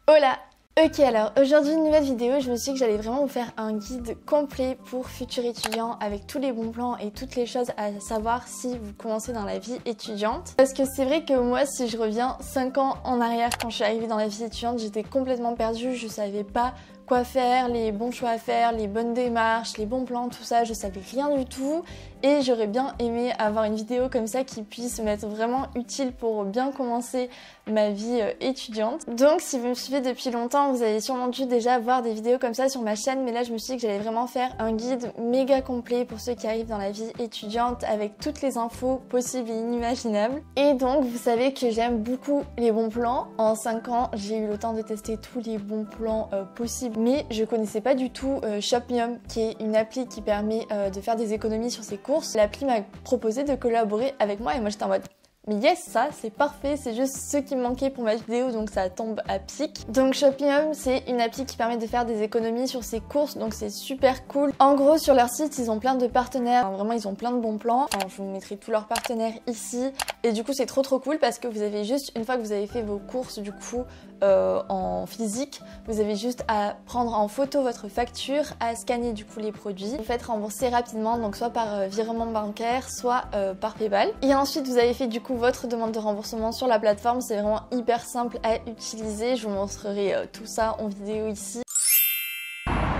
Hola! Ok, alors aujourd'hui une nouvelle vidéo, je me suis dit que j'allais vraiment vous faire un guide complet pour futurs étudiants avec tous les bons plans et toutes les choses à savoir si vous commencez dans la vie étudiante. Parce que c'est vrai que moi, si je reviens 5 ans en arrière quand je suis arrivée dans la vie étudiante, j'étais complètement perdue, je savais pas quoi faire, les bons choix à faire, les bonnes démarches, les bons plans, tout ça, je savais rien du tout. Et j'aurais bien aimé avoir une vidéo comme ça qui puisse m'être vraiment utile pour bien commencer ma vie étudiante. Donc si vous me suivez depuis longtemps, vous avez sûrement dû déjà voir des vidéos comme ça sur ma chaîne, mais là je me suis dit que j'allais vraiment faire un guide méga complet pour ceux qui arrivent dans la vie étudiante avec toutes les infos possibles et inimaginables. Et donc vous savez que j'aime beaucoup les bons plans. En 5 ans, j'ai eu le temps de tester tous les bons plans possibles, mais je connaissais pas du tout Shopmium, qui est une appli qui permet de faire des économies sur ses courses. L'appli m'a proposé de collaborer avec moi et moi j'étais en mode mais yes, ça c'est parfait, c'est juste ce qui me manquait pour ma vidéo, donc ça tombe à pic. Donc Shopmium, c'est une appli qui permet de faire des économies sur ses courses, donc c'est super cool. En gros, sur leur site, ils ont plein de partenaires, enfin, vraiment ils ont plein de bons plans. Enfin, je vous mettrai tous leurs partenaires ici. Et du coup c'est trop cool parce que vous avez juste, une fois que vous avez fait vos courses du coup en physique, vous avez juste à prendre en photo votre facture, à scanner du coup les produits. Vous faites rembourser rapidement, donc soit par virement bancaire, soit par PayPal. Et ensuite vous avez fait du coup votre demande de remboursement sur la plateforme, c'est vraiment hyper simple à utiliser. Je vous montrerai tout ça en vidéo ici.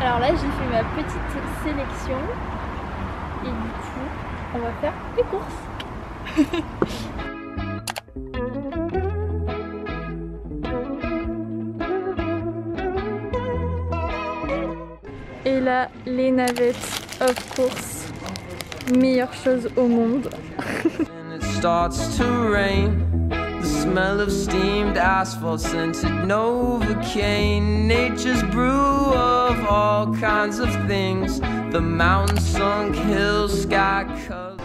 Alors là j'ai fait ma petite sélection et du coup on va faire les courses. Et là les navettes of course, meilleure chose au monde. Starts to rain. The smell of steamed asphalt, scented Novocaine. Nature's brew of all kinds of things. The mountain sunk hills, sky color.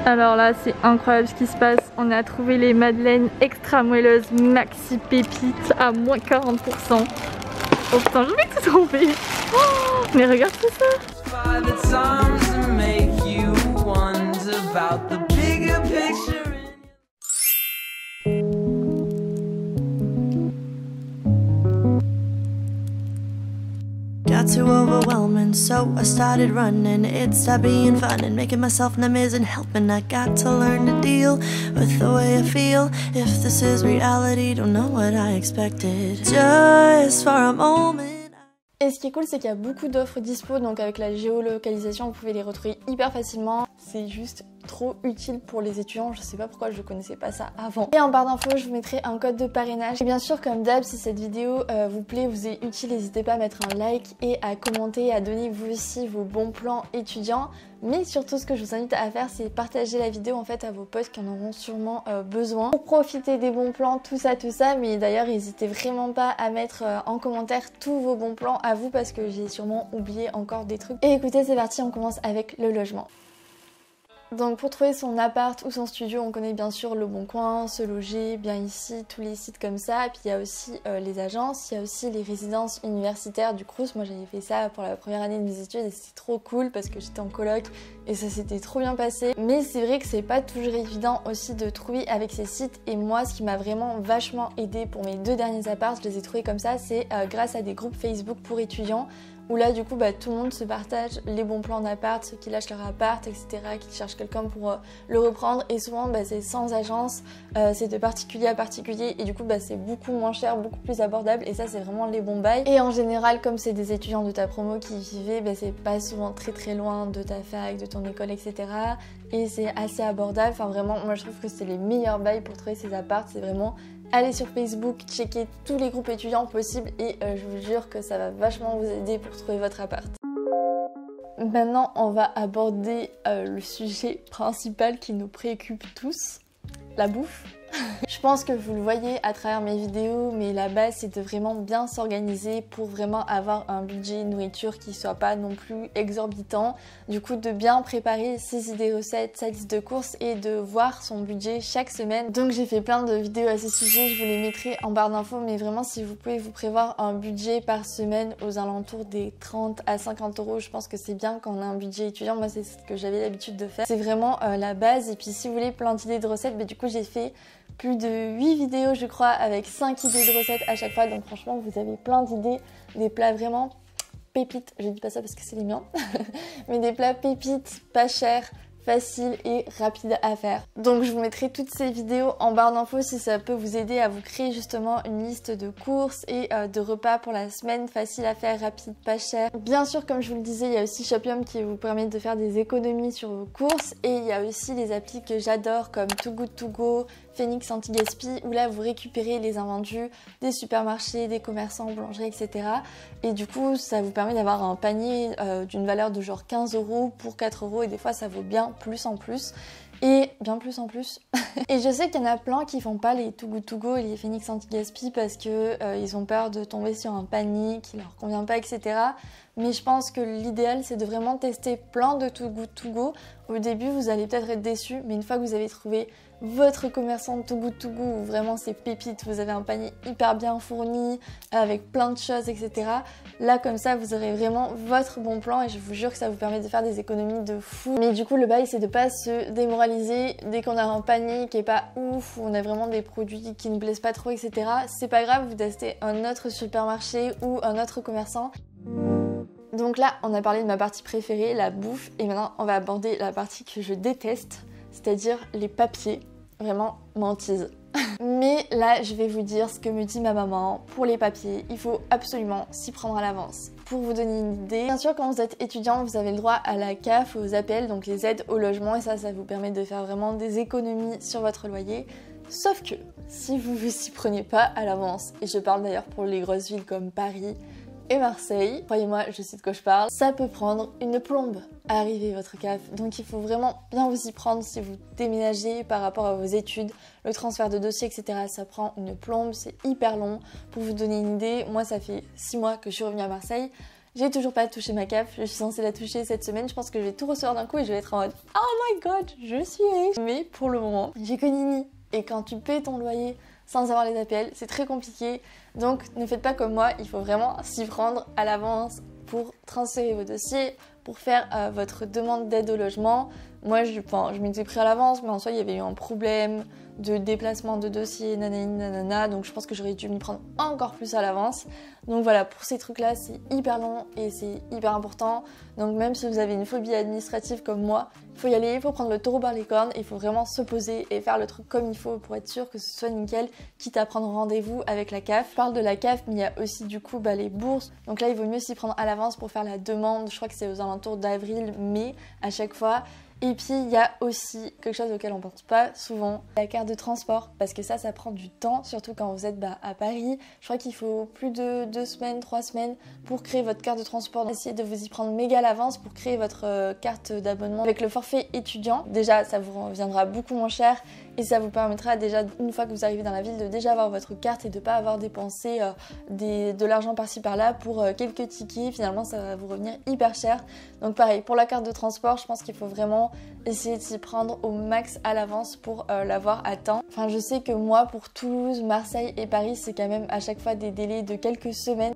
Alors là c'est incroyable ce qui se passe. On a trouvé les madeleines extra moelleuses maxi pépites à moins 40%. Oh putain, je vais tout tomber. Oh, mais regarde tout ça. By the times that make you wonder about the bigger picture. Got too overwhelming, so I started running. It stopped being fun and making myself numb isn't helping. I got to learn to deal with the way I feel. If this is reality, don't know what I expected. Just for a moment. Et ce qui est cool, c'est qu'il y a beaucoup d'offres dispo, donc avec la géolocalisation, vous pouvez les retrouver hyper facilement. C'est juste trop utile pour les étudiants, je sais pas pourquoi je connaissais pas ça avant. Et en barre d'infos, je vous mettrai un code de parrainage. Et bien sûr, comme d'hab, si cette vidéo vous plaît, vous est utile, n'hésitez pas à mettre un like et à commenter, à donner vous aussi vos bons plans étudiants. Mais surtout, ce que je vous invite à faire, c'est partager la vidéo en fait à vos potes qui en auront sûrement besoin pour profiter des bons plans, tout ça. Mais d'ailleurs, n'hésitez vraiment pas à mettre en commentaire tous vos bons plans à vous parce que j'ai sûrement oublié encore des trucs. Et écoutez, c'est parti, on commence avec le logement. Donc pour trouver son appart ou son studio, on connaît bien sûr Le Bon Coin, Se Loger, Bien Ici, tous les sites comme ça. Et puis il y a aussi les agences, il y a aussi les résidences universitaires du Crous. Moi j'avais fait ça pour la première année de mes études et c'était trop cool parce que j'étais en coloc et ça s'était trop bien passé. Mais c'est vrai que c'est pas toujours évident aussi de trouver avec ces sites. Et moi ce qui m'a vraiment vachement aidé pour mes 2 derniers apparts, je les ai trouvés comme ça, c'est grâce à des groupes Facebook pour étudiants. Où là du coup tout le monde se partage les bons plans d'appart, ceux qui lâchent leur appart, etc., qui cherchent quelqu'un pour le reprendre. Et souvent c'est sans agence, c'est de particulier à particulier et du coup c'est beaucoup moins cher, beaucoup plus abordable et ça c'est vraiment les bons bails. Et en général comme c'est des étudiants de ta promo qui y vivaient, c'est pas souvent très loin de ta fac, de ton école, etc. Et c'est assez abordable, enfin vraiment moi je trouve que c'est les meilleurs bails pour trouver ces apparts, c'est vraiment allez sur Facebook, checker tous les groupes étudiants possibles et je vous jure que ça va vachement vous aider pour trouver votre appart. Maintenant, on va aborder le sujet principal qui nous préoccupe tous, la bouffe. Je pense que vous le voyez à travers mes vidéos, mais la base c'est de vraiment bien s'organiser pour vraiment avoir un budget nourriture qui soit pas non plus exorbitant. Du coup de bien préparer ses idées recettes, sa liste de courses et de voir son budget chaque semaine. Donc j'ai fait plein de vidéos à ce sujet, je vous les mettrai en barre d'infos, mais vraiment si vous pouvez vous prévoir un budget par semaine aux alentours des 30 à 50 €, je pense que c'est bien quand on a un budget étudiant. Moi c'est ce que j'avais l'habitude de faire. C'est vraiment la base. Et puis si vous voulez plein d'idées de recettes, du coup j'ai fait plus de 8 vidéos je crois avec 5 idées de recettes à chaque fois. Donc franchement vous avez plein d'idées, des plats vraiment pépites. Je dis pas ça parce que c'est les miens, mais des plats pépites, pas chers, facile et rapide à faire. Donc je vous mettrai toutes ces vidéos en barre d'infos si ça peut vous aider à vous créer justement une liste de courses et de repas pour la semaine, facile à faire, rapide, pas cher. Bien sûr, comme je vous le disais, il y a aussi Shopium qui vous permet de faire des économies sur vos courses, et il y a aussi les applis que j'adore comme Too Good To Go, Phoenix Anti-Gaspi, où là vous récupérez les invendus des supermarchés, des commerçants, boulangeries, etc. Et du coup ça vous permet d'avoir un panier d'une valeur de genre 15 € pour 4 € et des fois ça vaut bien plus en plus. Et bien plus en plus. Et je sais qu'il y en a plein qui font pas les Too Good To Go et les Phoenix Anti-Gaspi parce que ils ont peur de tomber sur un panier qui leur convient pas, etc. Mais je pense que l'idéal c'est de vraiment tester plein de Too Good To Go. Au début vous allez peut-être être déçus, mais une fois que vous avez trouvé votre commerçant de Too Good To Go où vraiment c'est pépite, vous avez un panier hyper bien fourni avec plein de choses, etc. Là comme ça vous aurez vraiment votre bon plan et je vous jure que ça vous permet de faire des économies de fou. Mais du coup le bail c'est de pas se démoraliser dès qu'on a un panier qui est pas ouf, où on a vraiment des produits qui ne plaisent pas trop, etc. C'est pas grave, vous testez un autre supermarché ou un autre commerçant. Donc là on a parlé de ma partie préférée, la bouffe, et maintenant on va aborder la partie que je déteste, c'est-à-dire les papiers. Vraiment mentise. Mais là je vais vous dire ce que me dit ma maman. Pour les papiers, il faut absolument s'y prendre à l'avance. Pour vous donner une idée, bien sûr quand vous êtes étudiant vous avez le droit à la CAF, aux APL, donc les aides au logement, et ça vous permet de faire vraiment des économies sur votre loyer. Sauf que si vous vous y prenez pas à l'avance, et je parle d'ailleurs pour les grosses villes comme Paris et Marseille, croyez-moi, je sais de quoi je parle, ça peut prendre une plombe à arriver votre CAF. Donc il faut vraiment bien vous y prendre si vous déménagez par rapport à vos études, le transfert de dossier, etc. Ça prend une plombe, c'est hyper long. Pour vous donner une idée, moi ça fait 6 mois que je suis revenue à Marseille, j'ai toujours pas touché ma CAF, je suis censée la toucher cette semaine, je pense que je vais tout recevoir d'un coup et je vais être en mode « Oh my god, je suis riche !» Mais pour le moment, j'ai que Nini. Et quand tu paies ton loyer sans avoir les APL, c'est très compliqué. Donc ne faites pas comme moi, il faut vraiment s'y prendre à l'avance pour transférer vos dossiers, pour faire votre demande d'aide au logement. Moi je m'étais pris à l'avance, mais en soi il y avait eu un problème de déplacement de dossier, nanani nanana, donc je pense que j'aurais dû m'y prendre encore plus à l'avance. Donc voilà, pour ces trucs là c'est hyper long et c'est hyper important. Donc même si vous avez une phobie administrative comme moi, il faut y aller, il faut prendre le taureau par les cornes, il faut vraiment se poser et faire le truc comme il faut pour être sûr que ce soit nickel, quitte à prendre rendez-vous avec la CAF. Je parle de la CAF, mais il y a aussi du coup les bourses. Donc là il vaut mieux s'y prendre à l'avance pour faire la demande, je crois que c'est aux alentours d'avril, mai à chaque fois. Et puis il y a aussi quelque chose auquel on pense pas souvent, la carte de transport, parce que ça prend du temps, surtout quand vous êtes à Paris. Je crois qu'il faut plus de 2 semaines, 3 semaines pour créer votre carte de transport. Essayez de vous y prendre méga à l'avance pour créer votre carte d'abonnement avec le forfait étudiant. Déjà ça vous reviendra beaucoup moins cher et ça vous permettra déjà, une fois que vous arrivez dans la ville, de déjà avoir votre carte et de pas avoir dépensé de l'argent par-ci par-là pour quelques tickets. Finalement ça va vous revenir hyper cher. Donc pareil, pour la carte de transport, je pense qu'il faut vraiment essayer de s'y prendre au max à l'avance pour l'avoir à temps. Enfin je sais que moi pour Toulouse, Marseille et Paris c'est quand même à chaque fois des délais de quelques semaines.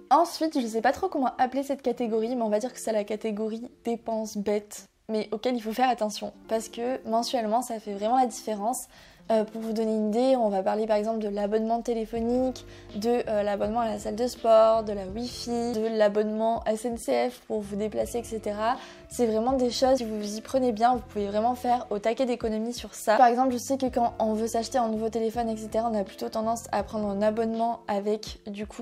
Ensuite je sais pas trop comment appeler cette catégorie, mais on va dire que c'est la catégorie dépenses bêtes, mais auquel il faut faire attention parce que mensuellement ça fait vraiment la différence. Pour vous donner une idée, on va parler par exemple de l'abonnement téléphonique, de l'abonnement à la salle de sport, de la Wi-Fi, de l'abonnement SNCF pour vous déplacer, etc. C'est vraiment des choses, si vous vous y prenez bien, vous pouvez vraiment faire au taquet d'économie sur ça. Par exemple, je sais que quand on veut s'acheter un nouveau téléphone, etc., on a plutôt tendance à prendre un abonnement avec du coup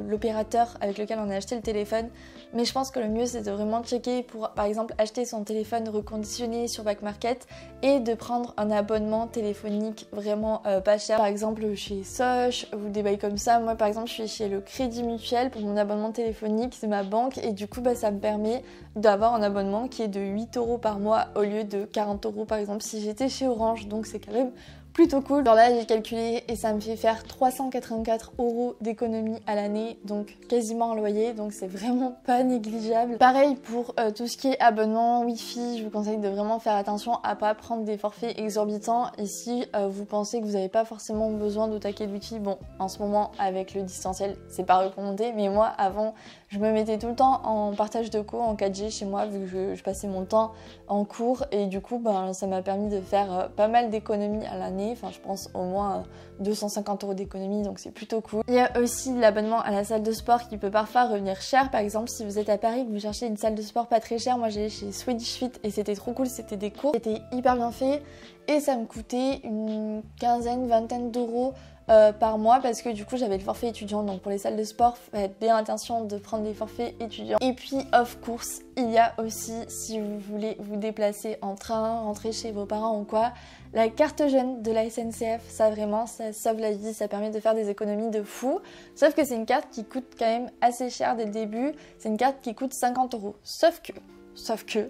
l'opérateur avec lequel on a acheté le téléphone. Mais je pense que le mieux c'est de vraiment checker pour par exemple acheter son téléphone reconditionné sur Back Market et de prendre un abonnement téléphonique vraiment pas cher. Par exemple chez Soch ou des bails comme ça. Moi par exemple je suis chez le Crédit Mutuel pour mon abonnement téléphonique, c'est ma banque et du coup ça me permet d'avoir un abonnement qui est de 8 € par mois au lieu de 40 € par exemple si j'étais chez Orange, donc c'est quand même plutôt cool. Alors là j'ai calculé et ça me fait faire 384 € d'économie à l'année, donc quasiment un loyer, donc c'est vraiment pas négligeable. Pareil pour tout ce qui est abonnement Wi-Fi, je vous conseille de vraiment faire attention à pas prendre des forfaits exorbitants. Et si vous pensez que vous n'avez pas forcément besoin de taquer de Wi-Fi, bon en ce moment avec le distanciel c'est pas recommandé, mais moi avant je me mettais tout le temps en partage de co en 4G chez moi vu que je passais mon temps en cours et du coup ça m'a permis de faire pas mal d'économies à l'année. l'année, enfin je pense au moins 250 € d'économie, donc c'est plutôt cool. Il y a aussi l'abonnement à la salle de sport qui peut parfois revenir cher. Par exemple, si vous êtes à Paris, que vous cherchez une salle de sport pas très chère, moi j'allais chez Swedish Fit et c'était trop cool, c'était des cours, c'était hyper bien fait et ça me coûtait une quinzaine, vingtaine d'euros par mois parce que du coup j'avais le forfait étudiant. Donc pour les salles de sport, faites bien attention de prendre des forfaits étudiants. Et puis of course, il y a aussi, si vous voulez vous déplacer en train, rentrer chez vos parents ou quoi, la carte jeune de la SNCF. Ça vraiment, ça sauve la vie, ça permet de faire des économies de fou. Sauf que c'est une carte qui coûte quand même assez cher dès le début. C'est une carte qui coûte 50 €. Sauf que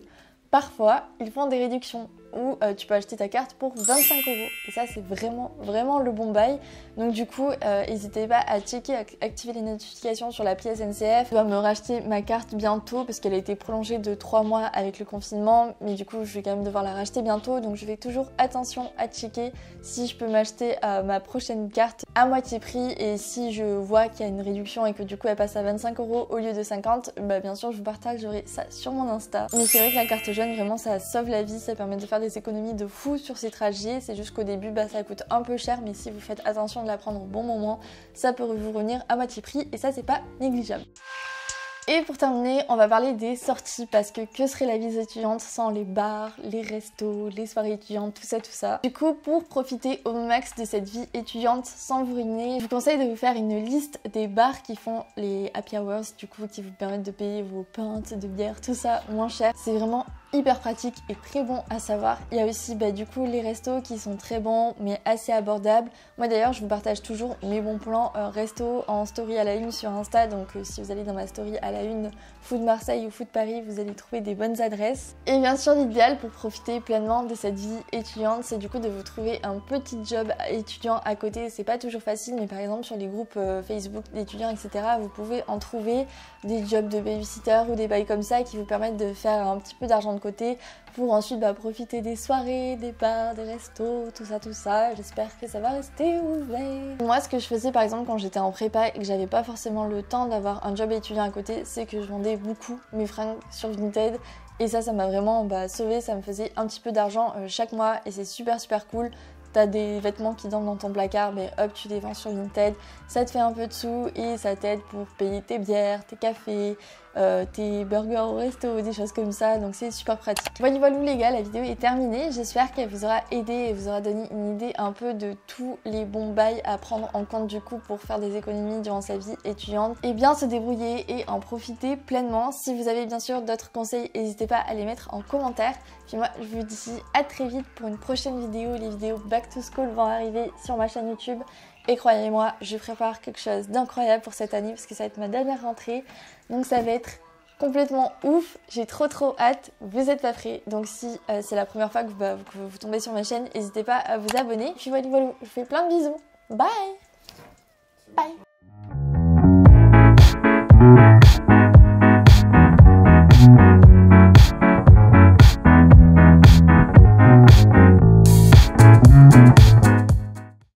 parfois ils font des réductions où tu peux acheter ta carte pour 25 €. Et ça c'est vraiment le bon bail. Donc du coup n'hésitez pas à checker, à activer les notifications sur l'appli SNCF. Je dois me racheter ma carte bientôt parce qu'elle a été prolongée de 3 mois avec le confinement, mais du coup je vais quand même devoir la racheter bientôt. Donc je fais toujours attention à checker si je peux m'acheter ma prochaine carte à moitié prix, et si je vois qu'il y a une réduction et que du coup elle passe à 25 € au lieu de 50, bah bien sûr je vous partagerai ça sur mon Insta. Mais c'est vrai que la carte jeune vraiment ça sauve la vie, ça permet de faire des économies de fou sur ces trajets. C'est juste qu'au début ça coûte un peu cher, mais si vous faites attention de la prendre au bon moment, ça peut vous revenir à moitié prix et ça c'est pas négligeable. Et pour terminer, on va parler des sorties parce que serait la vie étudiante sans les bars, les restos, les soirées étudiantes, tout ça. Du coup, pour profiter au max de cette vie étudiante sans vous ruiner, je vous conseille de vous faire une liste des bars qui font les happy hours, du coup qui vous permettent de payer vos pintes de bière, tout ça moins cher. C'est vraiment hyper pratique et très bon à savoir. Il y a aussi du coup les restos qui sont très bons mais assez abordables. Moi d'ailleurs je vous partage toujours mes bons plans resto en story à la une sur Insta, donc si vous allez dans ma story à la une Food Marseille ou Food Paris, vous allez trouver des bonnes adresses. Et bien sûr l'idéal pour profiter pleinement de cette vie étudiante, c'est du coup de vous trouver un petit job étudiant à côté. C'est pas toujours facile, mais par exemple sur les groupes Facebook d'étudiants etc, vous pouvez en trouver des jobs de babysitter ou des bails comme ça qui vous permettent de faire un petit peu d'argent de côté pour ensuite profiter des soirées, des bars, des restos, tout ça. J'espère que ça va rester ouvert. Moi ce que je faisais par exemple quand j'étais en prépa et que j'avais pas forcément le temps d'avoir un job étudiant à côté, c'est que je vendais beaucoup mes fringues sur Vinted et ça m'a vraiment sauvé, ça me faisait un petit peu d'argent chaque mois et c'est super cool. T'as des vêtements qui dorment dans ton placard, mais hop, tu les vends sur Vinted, ça te fait un peu de sous et ça t'aide pour payer tes bières, tes cafés, tes burgers au resto, des choses comme ça, donc c'est super pratique. Voilà les gars, la vidéo est terminée, j'espère qu'elle vous aura aidé et vous aura donné une idée un peu de tous les bons bails à prendre en compte du coup pour faire des économies durant sa vie étudiante et bien se débrouiller et en profiter pleinement. Si vous avez bien sûr d'autres conseils, n'hésitez pas à les mettre en commentaire. Puis moi je vous dis à très vite pour une prochaine vidéo. Les vidéos Back to School vont arriver sur ma chaîne YouTube. Et croyez-moi, je prépare quelque chose d'incroyable pour cette année parce que ça va être ma dernière rentrée. Donc ça va être complètement ouf. J'ai trop hâte. Vous êtes pas prêts. Donc si c'est la première fois que vous tombez sur ma chaîne, n'hésitez pas à vous abonner. Puis voilà, je vous fais plein de bisous. Bye. Bye.